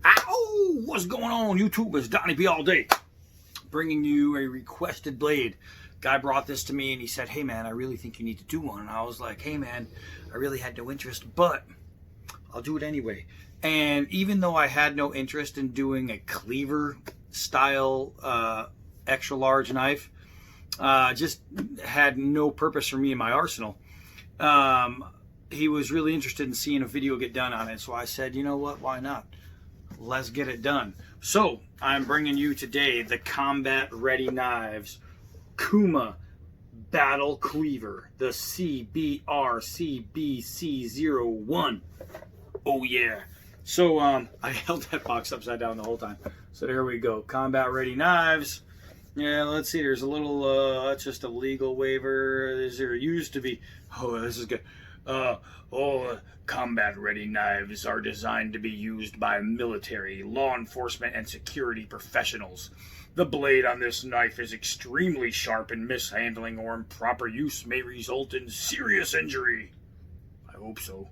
Ow! What's going on, YouTube? It's Donnie B all day, bringing you a requested blade. Guy brought this to me and he said, hey man, I really think you need to do one. And I was like, hey man, I really had no interest, but I'll do it anyway. And even though I had no interest in doing a Cleaver style extra large knife, just had no purpose for me in my arsenal. He was really interested in seeing a video get done on it. So I said, you know what, why not? Let's get it done. So I'm bringing you today the Combat Ready Knives Cuma Battle Cleaver, the CBRCBC01. Oh yeah. So I held that box upside down the whole time. So there we go. Combat Ready Knives. Yeah, let's see. There's a little, that's just a legal waiver. There used to be. Oh, this is good. Combat ready knives are designed to be used by military, law enforcement, and security professionals. The blade on this knife is extremely sharp, and mishandling or improper use may result in serious injury. I hope so.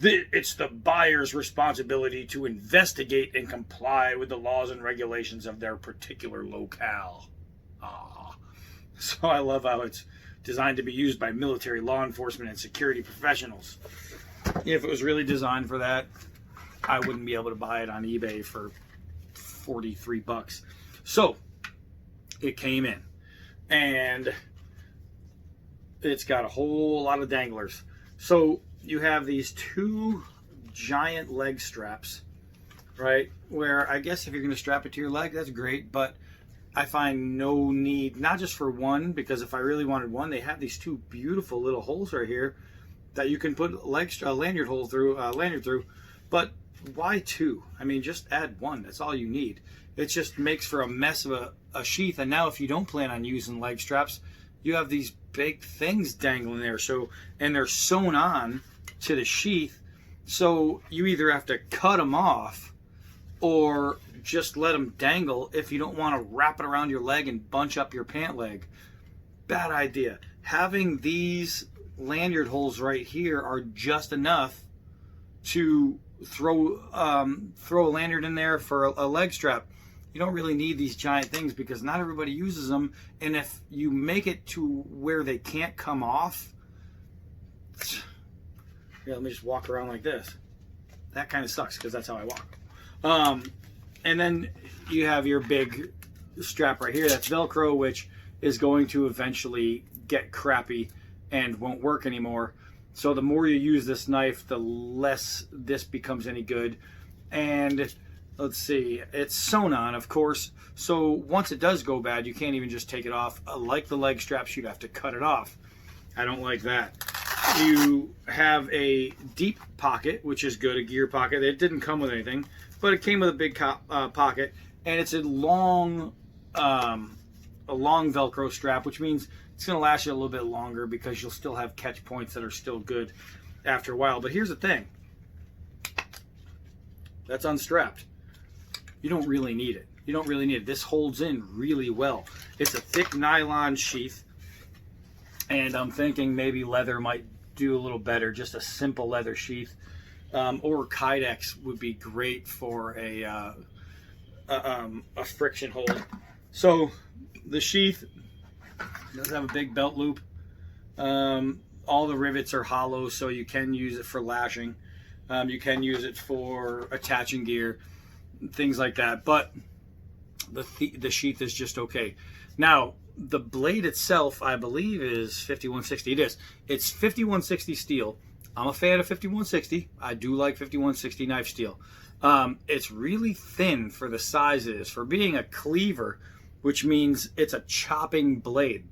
It's the buyer's responsibility to investigate and comply with the laws and regulations of their particular locale. So I love how it's designed to be used by military, law enforcement, and security professionals. If it was really designed for that, I wouldn't be able to buy it on eBay for 43 bucks. So it came in and it's got a whole lot of danglers. So you have these two giant leg straps, right? Where I guess if you're going to strap it to your leg, that's great, but I find no need, not just for one, because if I really wanted one, they have these two beautiful little holes right here that you can put a lanyard through, but why two? I mean, just add one, that's all you need. It just makes for a mess of a sheath, and now if you don't plan on using leg straps, you have these big things dangling there, and they're sewn on to the sheath, so you either have to cut them off or just let them dangle if you don't want to wrap it around your leg and bunch up your pant leg. Bad idea. Having these lanyard holes right here are just enough to throw a lanyard in there for a leg strap. You don't really need these giant things because not everybody uses them, and if you make it to where they can't come off, yeah, let me just walk around like this. That kind of sucks because that's how I walk. And then you have your big strap right here that's Velcro, which is going to eventually get crappy and won't work anymore. So the more you use this knife, the less this becomes any good. And let's see, it's sewn on, of course. So once it does go bad, you can't even just take it off. Like the leg straps, you'd have to cut it off. I don't like that. You have a deep pocket, which is good, a gear pocket. It didn't come with anything, but it came with a big pocket, and it's a long Velcro strap, which means it's going to last you a little bit longer because you'll still have catch points that are still good after a while. But here's the thing. That's unstrapped. You don't really need it. You don't really need it. This holds in really well. It's a thick nylon sheath, and I'm thinking maybe leather might do a little better, just a simple leather sheath. Or Kydex would be great for a friction hold. So the sheath does have a big belt loop. All the rivets are hollow, so you can use it for lashing. You can use it for attaching gear, things like that. But the sheath is just okay. Now, the blade itself, I believe, is 5160. It is. It's 5160 steel. I'm a fan of 5160. I do like 5160 knife steel. It's really thin for the size it is. For being a cleaver, which means it's a chopping blade.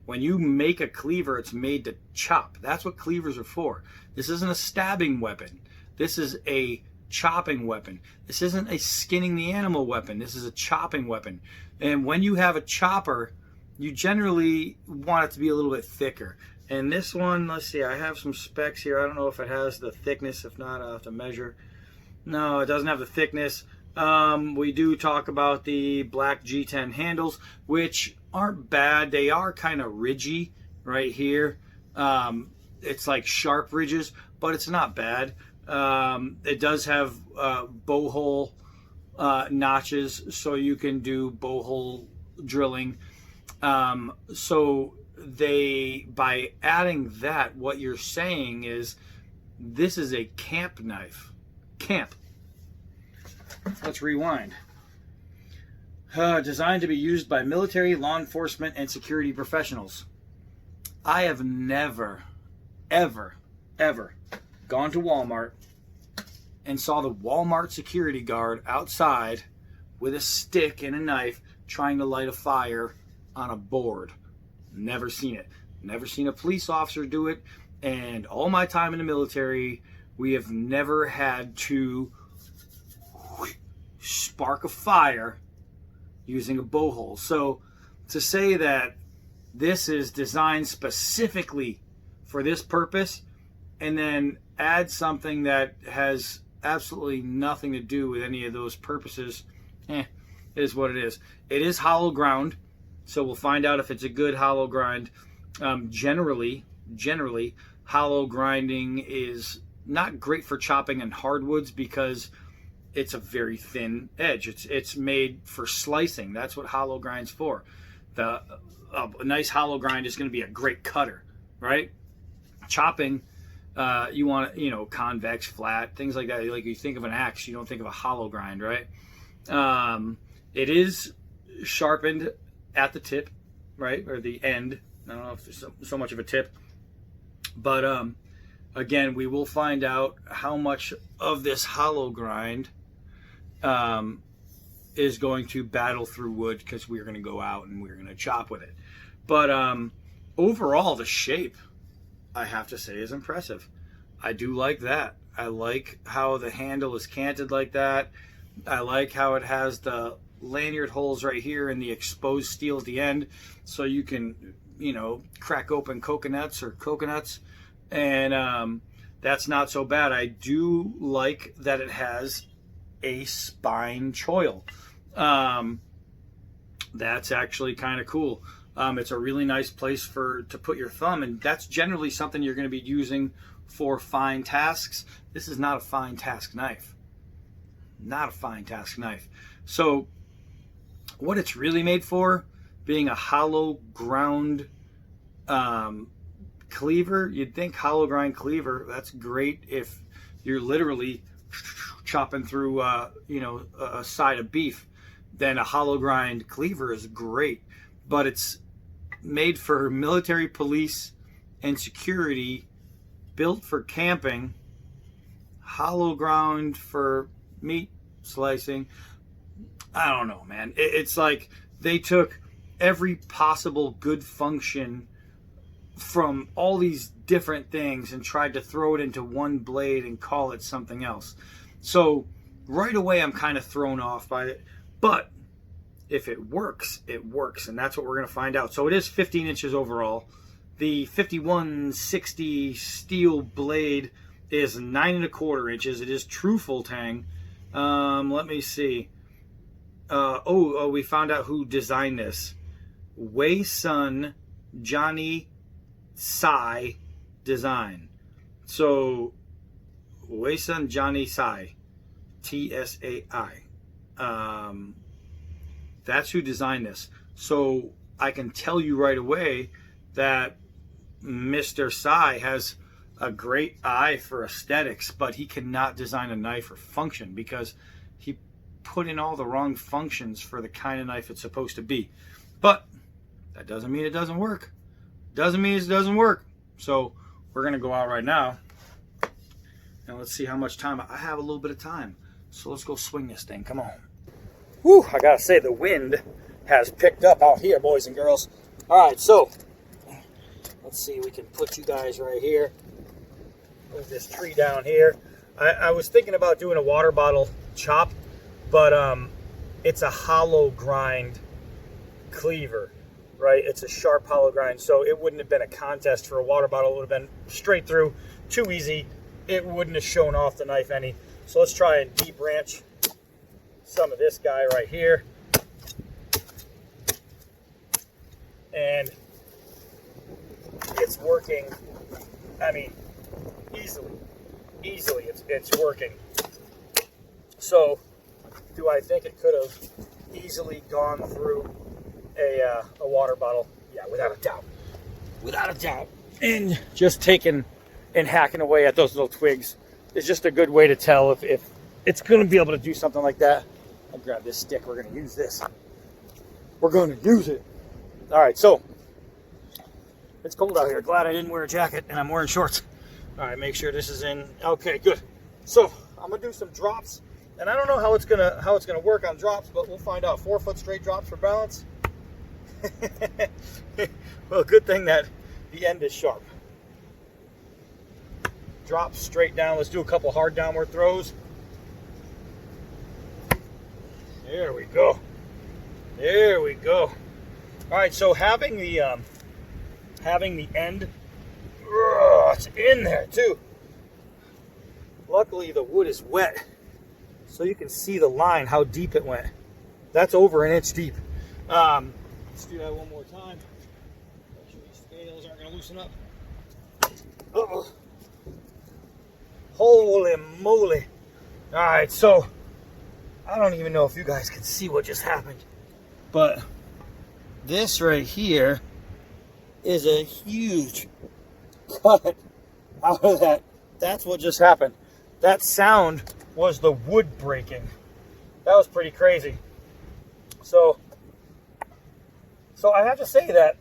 When you make a cleaver, it's made to chop. That's what cleavers are for. This isn't a stabbing weapon. This is a chopping weapon. This isn't a skinning the animal weapon. This is a chopping weapon. And when you have a chopper, you generally want it to be a little bit thicker. And this one, let's see, I have some specs here. I don't know if it has the thickness. If not, I'll have to measure. No, it doesn't have the thickness. We do talk about the black G10 handles, which aren't bad. They are kind of ridgy right here. It's like sharp ridges, but it's not bad. It does have bow hole notches, so you can do bow hole drilling. So by adding that, what you're saying is this is a camp knife. Camp. Let's rewind. Designed to be used by military, law enforcement, and security professionals. I have never, ever, ever gone to Walmart and saw the Walmart security guard outside with a stick and a knife trying to light a fire on a board. Never seen it. Never seen a police officer do it. And all my time in the military, we have never had to spark a fire using a bow hole. So to say that this is designed specifically for this purpose and then add something that has absolutely nothing to do with any of those purposes, is what it is. It is hollow ground, so we'll find out if it's a good hollow grind. Generally, hollow grinding is not great for chopping in hardwoods because it's a very thin edge. It's made for slicing. That's what hollow grind's for. A nice hollow grind is going to be a great cutter, right? Chopping, you want, convex, flat, things like that. Like you think of an axe, you don't think of a hollow grind, right? It is sharpened at the tip, right, or the end. I don't know if there's so much of a tip, but again, we will find out how much of this hollow grind is going to battle through wood, because we're going to go out and we're going to chop with it. But overall, the shape, I have to say, is impressive. I do like that. I like how the handle is canted like that. I like how it has the lanyard holes right here and the exposed steel at the end, so you can, crack open coconuts. And that's not so bad. I do like that it has a spine choil. That's actually kind of cool. It's a really nice place to put your thumb, and that's generally something you're going to be using for fine tasks. This is not a fine task knife. Not a fine task knife. So what it's really made for, being a hollow ground cleaver, you'd think hollow grind cleaver, that's great if you're literally chopping through a side of beef. Then a hollow grind cleaver is great, but it's made for military, police, and security, built for camping, hollow ground for meat slicing. I don't know, man. It's like they took every possible good function from all these different things and tried to throw it into one blade and call it something else. So right away, I'm kind of thrown off by it. But if it works, it works. And that's what we're going to find out. So it is 15 inches overall. The 5160 steel blade is 9¼ inches. It is true full tang. Let me see. We found out who designed this. Wei Sun Johnny Sai Design. So Wei Sun Johnny Sai, TSAI. That's who designed this. So I can tell you right away that Mr. Sai has a great eye for aesthetics, but he cannot design a knife for function because he put in all the wrong functions for the kind of knife it's supposed to be. But that doesn't mean it doesn't work. Doesn't mean it doesn't work. So we're going to go out right now and let's see how much time. I have a little bit of time. So let's go swing this thing. Come on. Whew, I gotta say the wind has picked up out here, boys and girls. All right, so let's see. We can put you guys right here. Move this tree down here. I was thinking about doing a water bottle chop, but it's a hollow grind cleaver, right? It's a sharp hollow grind, so it wouldn't have been a contest for a water bottle. It would have been straight through, too easy. It wouldn't have shown off the knife any. So let's try and debranch some of this guy right here. And it's working, I mean, easily it's working. So, do I think it could have easily gone through a water bottle? Yeah, without a doubt. Without a doubt. And just taking and hacking away at those little twigs is just a good way to tell if it's going to be able to do something like that. I'll grab this stick. We're going to use this. We're going to use it. All right, so it's cold out here. Glad I didn't wear a jacket and I'm wearing shorts. All right, make sure this is in. Okay, good. So I'm gonna do some drops, and I don't know how it's gonna work on drops, but we'll find out. 4 foot straight drops for balance. Well, good thing that the end is sharp. Drop straight down. Let's do a couple hard downward throws. There we go. There we go. All right, so having the end, it's in there too. Luckily, the wood is wet, so you can see the line, how deep it went. That's over 1 inch deep. Let's do that one more time. Make sure these scales aren't going to loosen up. Uh-oh. Holy moly. All right, so I don't even know if you guys can see what just happened, but this right here is a huge cut out of that. That's what just happened. That sound was the wood breaking. That was pretty crazy. So I have to say that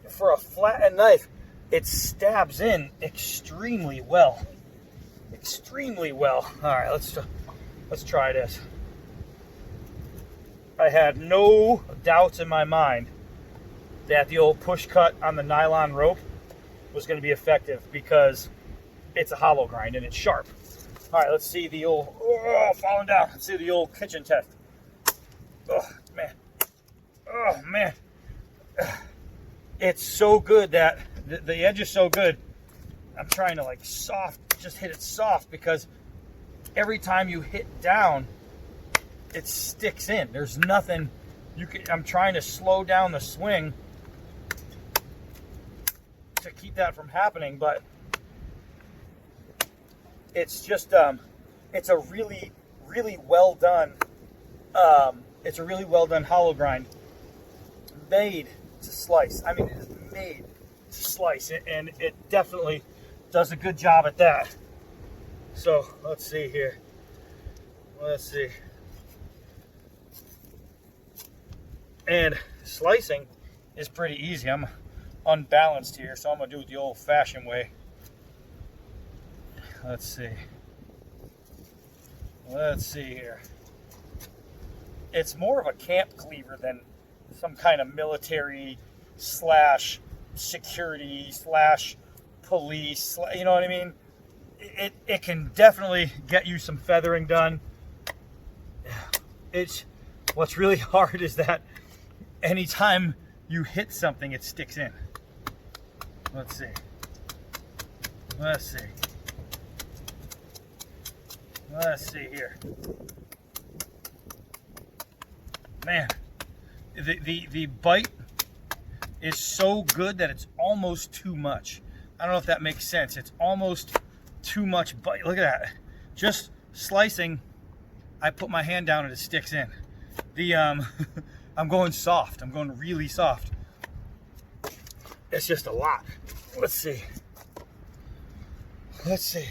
for a flattened knife, it stabs in extremely well. Extremely well. All right, let's try this. I had no doubts in my mind that the old push cut on the nylon rope was going to be effective because it's a hollow grind and it's sharp. All right, let's see the old, falling down. Let's see the old kitchen test. Oh, man. Oh, man. It's so good that the edge is so good. I'm trying to like just hit it soft, because every time you hit down, it sticks in. There's nothing I'm trying to slow down the swing to keep that from happening, but it's just it's a really well done it's a really well done hollow grind, made to slice. I mean, it is made to slice, and it definitely does a good job at that. So let's see here. Let's see. And slicing is pretty easy. I'm unbalanced here, so I'm gonna do it the old-fashioned way. Let's see. Let's see here. It's more of a camp cleaver than some kind of military slash security slash police. You know what I mean? It can definitely get you some feathering done. What's really hard is that anytime you hit something, it sticks in. Let's see. Let's see. Let's see here. Man, the bite is so good that it's almost too much. I don't know if that makes sense. It's almost too much bite. Look at that. Just slicing, I put my hand down and it sticks in. I'm going soft. I'm going really soft. It's just a lot. Let's see. Let's see.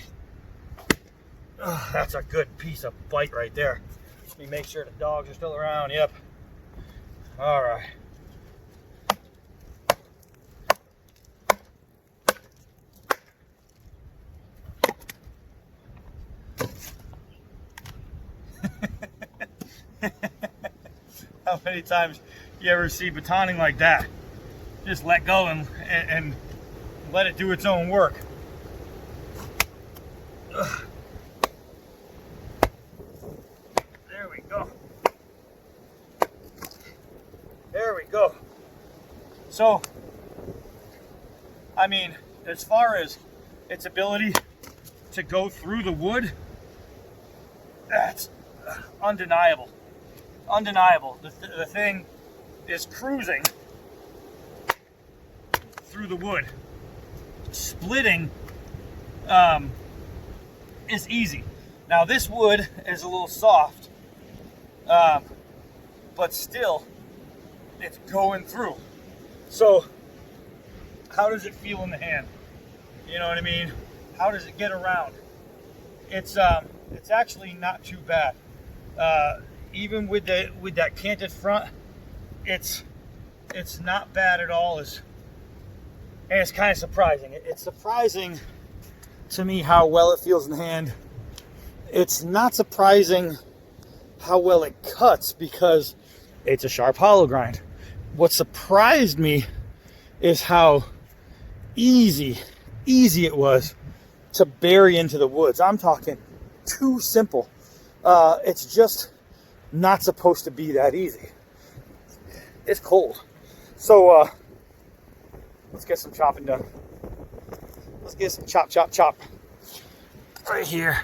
Oh, that's a good piece of bite right there. Let me make sure the dogs are still around. Yep. All right. How many times you ever see batoning like that? Just let go and let it do its own work. Ugh. There we go. There we go. So, I mean, as far as its ability to go through the wood, that's undeniable. Undeniable. The thing is cruising through the wood, splitting is easy. Now this wood is a little soft, but still, it's going through. So, how does it feel in the hand? You know what I mean? How does it get around? It's actually not too bad. Even with that canted front, it's not bad at all. And it's kind of surprising. It's surprising to me how well it feels in the hand. It's not surprising how well it cuts because it's a sharp hollow grind. What surprised me is how easy it was to bury into the woods. I'm talking too simple. It's just not supposed to be that easy. It's cold. So let's get some chopping done. Let's get some chop. Right here.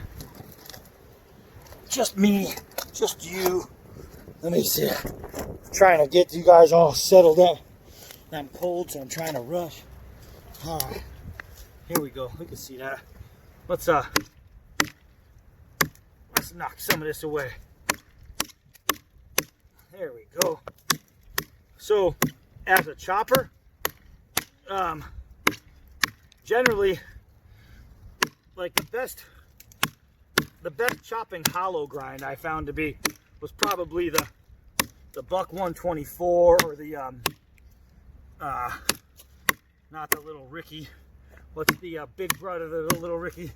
Just me, just you. Let me see. I'm trying to get you guys all settled up. I'm cold, so I'm trying to rush. All right. Here we go. We can see that. Let's knock some of this away. There we go. So, as a chopper, generally, like the best chopping hollow grind I found to be was probably the Buck 124 or the not the Little Ricky. What's the big brother of the Little Ricky?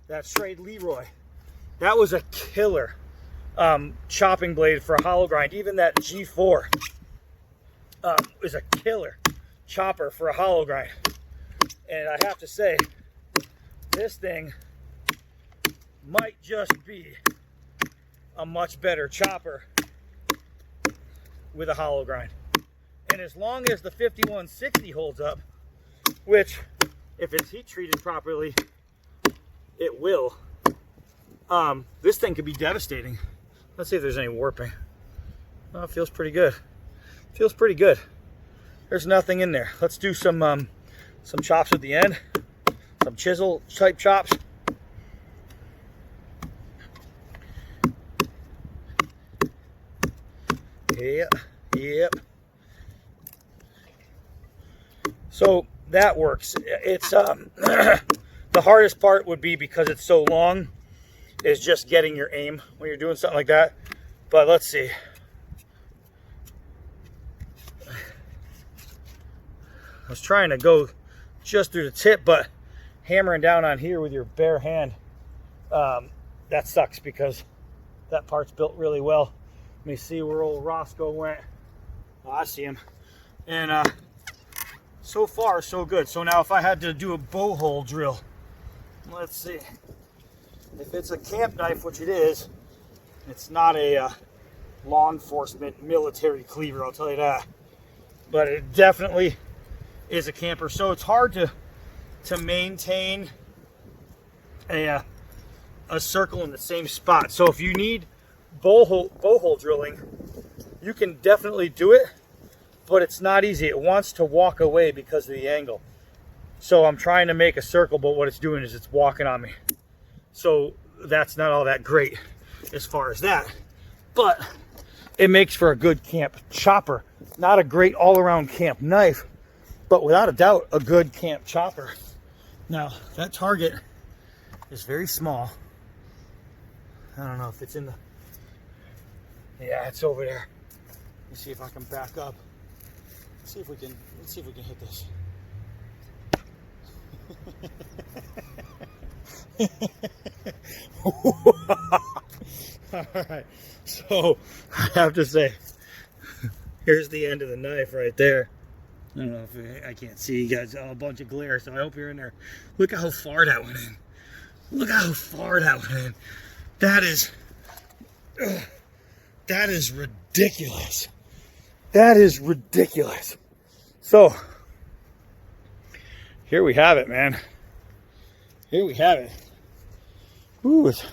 That straight Leroy. That was a killer chopping blade for a hollow grind. Even that G4 is a killer chopper for a hollow grind. And I have to say, this thing might just be a much better chopper with a hollow grind. And as long as the 5160 holds up, which if it's heat treated properly, it will, this thing could be devastating. Let's see if there's any warping. Oh, it feels pretty good. Feels pretty good. There's nothing in there. Let's do some chops at the end. Some chisel type chops. Yep. So that works. It's the hardest part would be, because it's so long, is just getting your aim when you're doing something like that. But let's see. I was trying to go just through the tip, but hammering down on here with your bare hand, that sucks because that part's built really well. Let me see where old Roscoe went. Oh, I see him. And so far, so good. So now if I had to do a bow hole drill, let's see. If it's a camp knife, which it is, it's not a law enforcement military cleaver, I'll tell you that. But it definitely is a camper. So it's hard to maintain a circle in the same spot. So if you need bow hole drilling, you can definitely do it, but it's not easy. It wants to walk away because of the angle. So I'm trying to make a circle, but what it's doing is it's walking on me. So that's not all that great as far as that, but it makes for a good camp chopper. Not a great all-around camp knife, but without a doubt a good camp chopper. Now that target is very small. I don't know if it's in the, yeah, it's over there. Let me see if I can back up. Let's see if we can hit this. Alright, so I have to say, here's the end of the knife right there. I don't know if I can't see you guys, a bunch of glare, so I hope you're in there. Look how far that went in. Look how far that went in. That is ridiculous. That is ridiculous. So here we have it, man. Here we have it. Ooh, it's a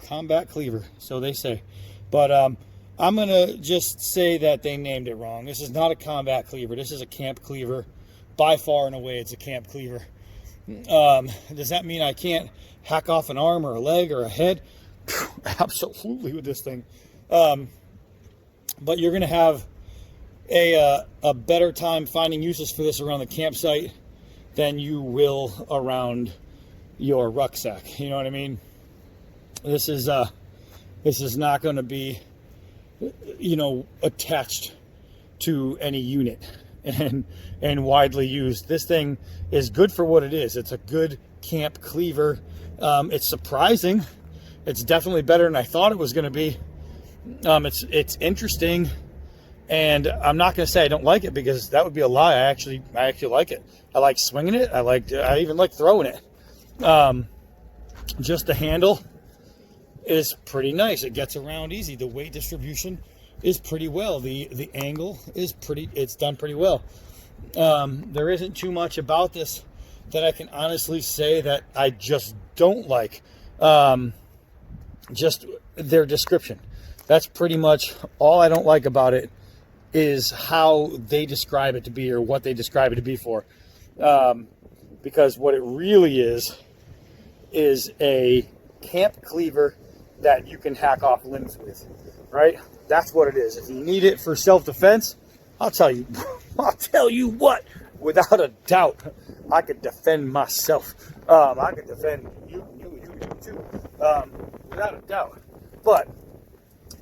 combat cleaver, so they say. But I'm gonna just say that they named it wrong. This is not a combat cleaver. This is a camp cleaver. By far and away, it's a camp cleaver. Does that mean I can't hack off an arm or a leg or a head? Absolutely with this thing. But you're going to have a better time finding uses for this around the campsite than you will around your rucksack. You know what I mean? This is not going to be, you know, attached to any unit and widely used. This thing is good for what it is. It's a good camp cleaver. It's surprising. It's definitely better than I thought it was going to be. It's interesting, and I'm not going to say I don't like it, because that would be a lie. I actually like it. I like swinging it. I even like throwing it. Just the handle is pretty nice. It gets around easy. The weight distribution is pretty well. The angle is it's done pretty well. There isn't too much about this that I can honestly say that I just don't like. Just their description. That's pretty much all I don't like about it, is how they describe it to be, or what they describe it to be for. Because what it really is a camp cleaver that you can hack off limbs with, right? That's what it is. If you need it for self-defense, I'll tell you what, without a doubt, I could defend myself. I could defend you too, without a doubt. But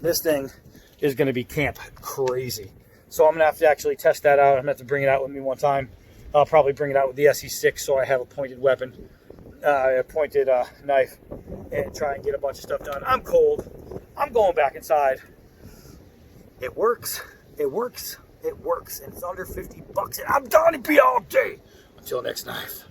this thing is going to be camp crazy. So I'm going to have to actually test that out. I'm going to have to bring it out with me one time. I'll probably bring it out with the SE6 so I have a pointed weapon, a pointed knife, and try and get a bunch of stuff done. I'm cold. I'm going back inside. It works. It works. It works. And it's under $50. And I'm done to be all day. Until next knife.